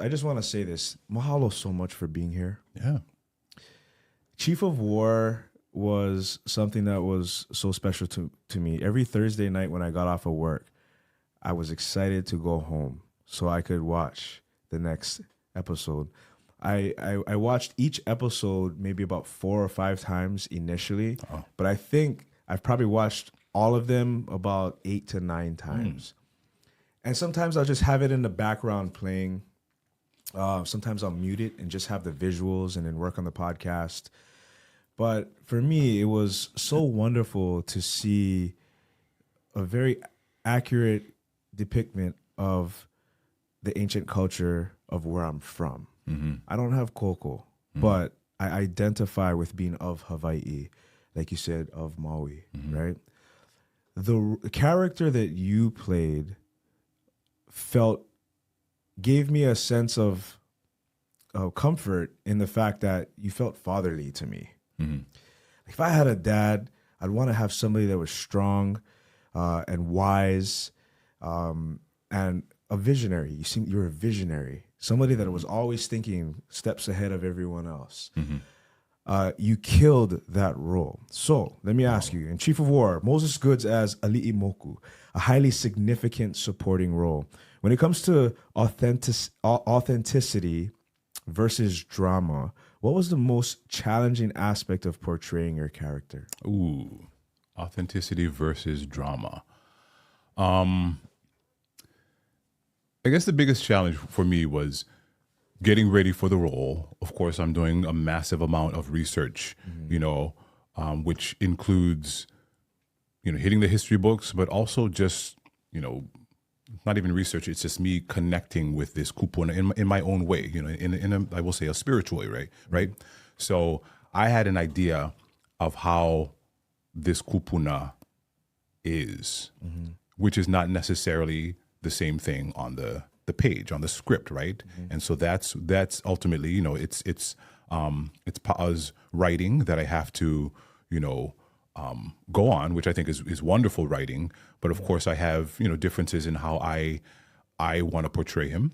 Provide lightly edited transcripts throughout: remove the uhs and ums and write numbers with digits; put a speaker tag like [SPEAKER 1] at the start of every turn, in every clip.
[SPEAKER 1] I just want to say this. Mahalo so much for being here.
[SPEAKER 2] Yeah.
[SPEAKER 1] Chief of War was something that was so special to me. Every Thursday night when I got off of work, I was excited to go home so I could watch the next episode. I watched each episode maybe about 4 or 5 times initially, but I think I've probably watched all of them about 8 to 9 times. And sometimes I'll just have it in the background playing. Sometimes I'll mute it and just have the visuals and then work on the podcast. But for me, it was so wonderful to see a very accurate depiction of the ancient culture of where I'm from. I don't have koko, but I identify with being of Hawaii, like you said, of Maui, right? The character that you played gave me a sense of comfort in the fact that you felt fatherly to me. If I had a dad, I'd want to have somebody that was strong and wise and a visionary. You're a visionary, somebody that was always thinking steps ahead of everyone else. You killed that role. So let me ask you, in Chief of War, Moses Goods as Ali'i Moku, a highly significant supporting role. When it comes to authenticity versus drama, what was the most challenging aspect of portraying your character?
[SPEAKER 2] Ooh, authenticity versus drama. I guess the biggest challenge for me was getting ready for the role. Of course, I'm doing a massive amount of research, which includes, hitting the history books, but also just, not even research. It's just me connecting with this kupuna in my own way, in a, I will say, a spiritual way, right? So I had an idea of how this kupuna is, which is not necessarily the same thing on the page, on the script, right? And so that's ultimately, it's Pa'a's writing that I have to, go on, which I think is wonderful writing. But of course, I have differences in how I want to portray him,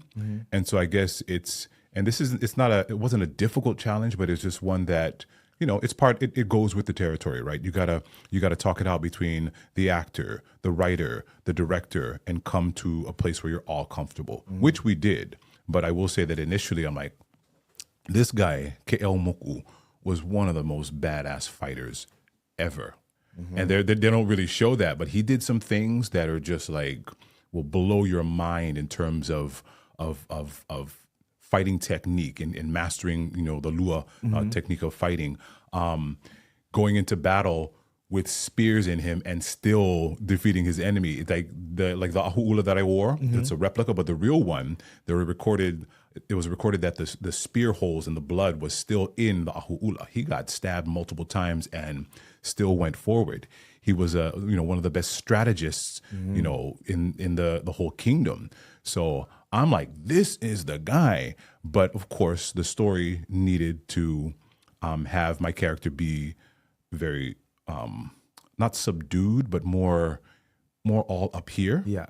[SPEAKER 2] and so I guess it wasn't a difficult challenge, but it's just one that it goes with the territory, right? You gotta talk it out between the actor, the writer, the director, and come to a place where you're all comfortable, which we did. But I will say that initially, I'm like, this guy Kahanamoku was one of the most badass fighters ever. And they don't really show that, but he did some things that are just like will blow your mind in terms of fighting technique and mastering the lua technique of fighting, going into battle with spears in him and still defeating his enemy. Like the ʻāhulā that I wore, it's a replica, but the real one, it was recorded that the spear holes and the blood was still in the ʻāhulā. He got stabbed multiple times and still went forward. He was one of the best strategists, in the whole kingdom. So I'm like, this is the guy. But of course, the story needed to have my character be very not subdued, but more all up here.
[SPEAKER 1] Yeah.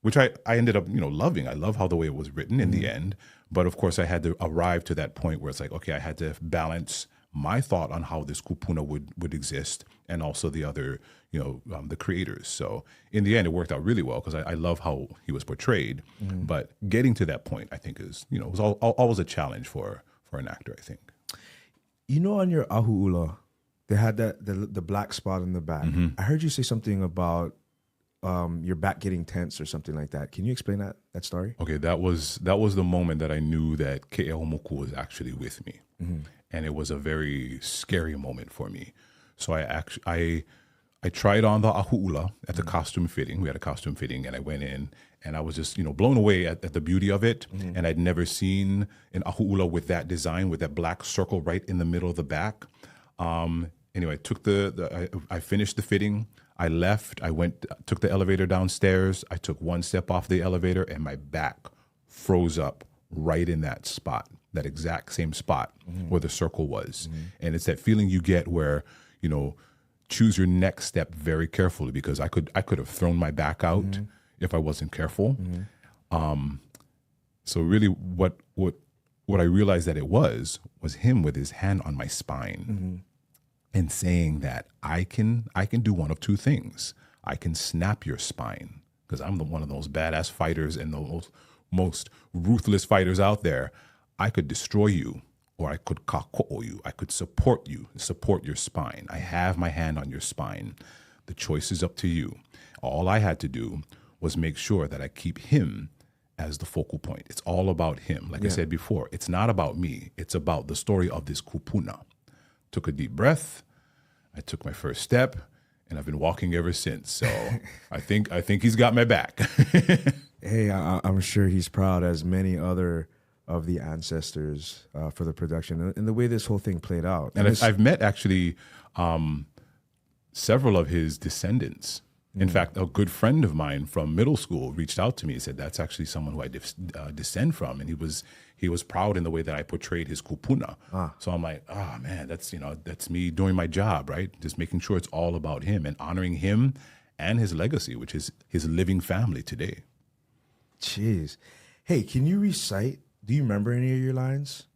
[SPEAKER 2] Which I ended up, loving. I love how the way it was written in the end. But of course, I had to arrive to that point where it's like, okay, I had to balance my thought on how this kupuna would exist and also the other, the creators. So in the end, it worked out really well because I love how he was portrayed. But getting to that point, I think is, was always a challenge for an actor, I think.
[SPEAKER 1] On your ʻāhulā, they had the black spot in the back. I heard you say something about your back getting tense or something like that. Can you explain that story?
[SPEAKER 2] Okay, that was the moment that I knew that Kahanamoku was actually with me. And it was a very scary moment for me. So I tried on the ʻāhulā at the costume fitting. We had a costume fitting, and I went in, and I was just blown away at the beauty of it. And I'd never seen an ʻāhulā with that design, with that black circle right in the middle of the back. Anyway, I finished the fitting. I left. Took the elevator downstairs. I took one step off the elevator, and my back froze up right in that spot, that exact same spot where the circle was. And it's that feeling you get where, choose your next step very carefully, because I could have thrown my back out if I wasn't careful. So really what I realized that it was him with his hand on my spine and saying that I can do one of two things. I can snap your spine because I'm one of those badass fighters and the most ruthless fighters out there. I could destroy you, or I could kako'o you. I could support you, support your spine. I have my hand on your spine. The choice is up to you. All I had to do was make sure that I keep him as the focal point. It's all about him. Like I said before, it's not about me. It's about the story of this kupuna. Took a deep breath. I took my first step, and I've been walking ever since. So I think he's got my back.
[SPEAKER 1] Hey, I'm sure he's proud, as many other of the ancestors, for the production and the way this whole thing played out.
[SPEAKER 2] And I've met actually several of his descendants. In fact, a good friend of mine from middle school reached out to me and said, that's actually someone who I descend from. And he was proud in the way that I portrayed his kupuna. So I'm like, oh man, that's me doing my job, right? Just making sure it's all about him and honoring him and his legacy, which is his living family today.
[SPEAKER 1] Jeez. Hey, can you recite? Do you remember any of your lines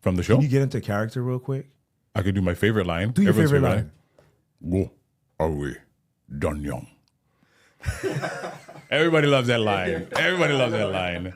[SPEAKER 2] from the show?
[SPEAKER 1] Can you get into character real quick?
[SPEAKER 2] I could do my favorite line.
[SPEAKER 1] Do your favorite line.
[SPEAKER 2] Go away, done young. Everybody loves that line. Everybody loves that line.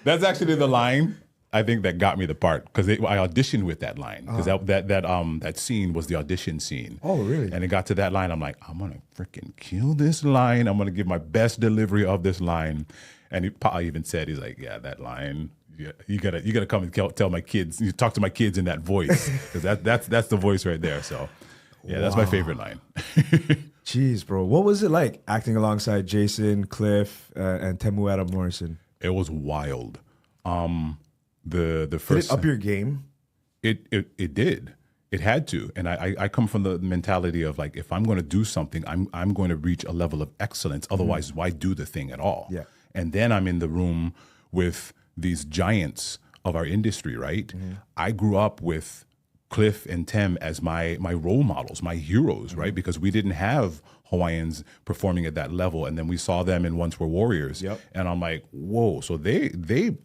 [SPEAKER 2] That's actually the line I think that got me the part, because I auditioned with that line, because that scene was the audition scene.
[SPEAKER 1] Oh, really?
[SPEAKER 2] And it got to that line. I'm like, I'm gonna freaking kill this line. I'm gonna give my best delivery of this line. And Pa even said, he's like, yeah, that line. Yeah, you gotta come and tell my kids. You talk to my kids in that voice, because that's the voice right there. So, yeah, that's my favorite line.
[SPEAKER 1] Jeez, bro, what was it like acting alongside Jason, Cliff, and Temuera Morrison?
[SPEAKER 2] It was wild. The first,
[SPEAKER 1] did it up your game?
[SPEAKER 2] It did. It had to. And I come from the mentality of like, if I'm going to do something, I'm going to reach a level of excellence. Otherwise, why do the thing at all?
[SPEAKER 1] Yeah.
[SPEAKER 2] And then I'm in the room with these giants of our industry, right? I grew up with Cliff and Tem as my role models, my heroes, right? Because we didn't have Hawaiians performing at that level. And then we saw them in Once Were Warriors.
[SPEAKER 1] Yep.
[SPEAKER 2] And I'm like, whoa. So they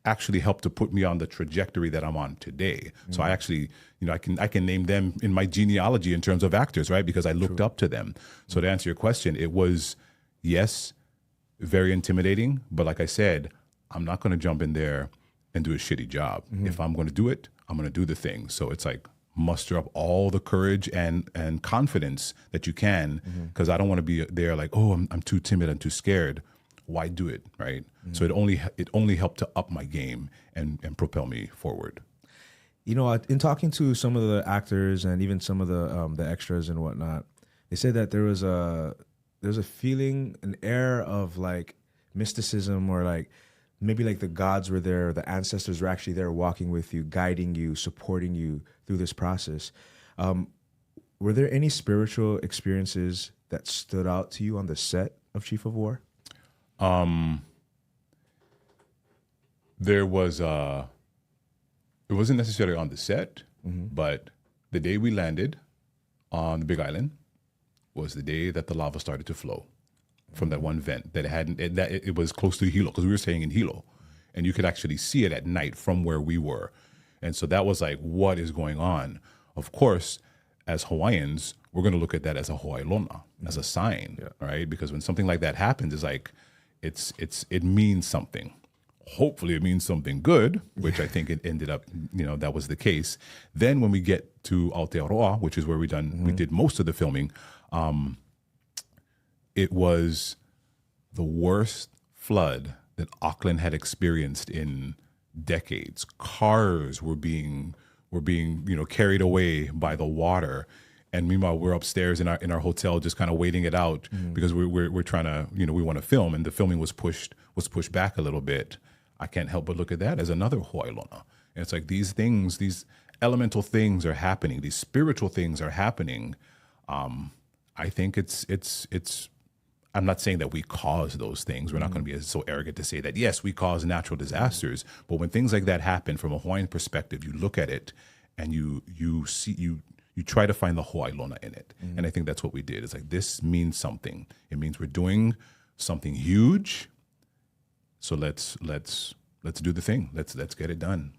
[SPEAKER 2] actually helped to put me on the trajectory that I'm on today. So I actually, I can name them in my genealogy in terms of actors, right? Because I looked up to them. So to answer your question, it was, yes, very intimidating. But like I said, I'm not going to jump in there and do a shitty job. If I'm going to do it, I'm going to do the thing. So it's like muster up all the courage and confidence that you can, because I don't want to be there like, oh, I'm too timid, I'm too scared. Why do it, right? So it only helped to up my game and propel me forward.
[SPEAKER 1] In talking to some of the actors and even some of the extras and whatnot, they said that there's a feeling, an air of like mysticism, or like maybe like the gods were there, the ancestors were actually there walking with you, guiding you, supporting you through this process. Were there any spiritual experiences that stood out to you on the set of Chief of War?
[SPEAKER 2] There was, it wasn't necessarily on the set, but the day we landed on the Big Island was the day that the lava started to flow from that one vent that it was close to Hilo, because we were staying in Hilo, and you could actually see it at night from where we were. And so that was like, what is going on? Of course, as Hawaiians, we're going to look at that as a ʻailona, as a sign, right? Because when something like that happens, it's like, it means something. Hopefully it means something good, which I think it ended up, that was the case. Then when we get to Aotearoa, which is where we did most of the filming, it was the worst flood that Auckland had experienced in decades. Cars were being carried away by the water. And meanwhile, we're upstairs in our hotel, just kind of waiting it out, because we're trying to, we want to film, and the filming was pushed back a little bit. I can't help but look at that as another ʻailona. And it's like these things, these elemental things are happening, these spiritual things are happening. I think it's. I'm not saying that we cause those things. We're not going to be so arrogant to say that, yes, we cause natural disasters. But when things like that happen from a Hawaiian perspective, you look at it and you try to find the ʻailona in it. And I think that's what we did. It's like, this means something. It means we're doing something huge. So let's let's do the thing. Let's get it done.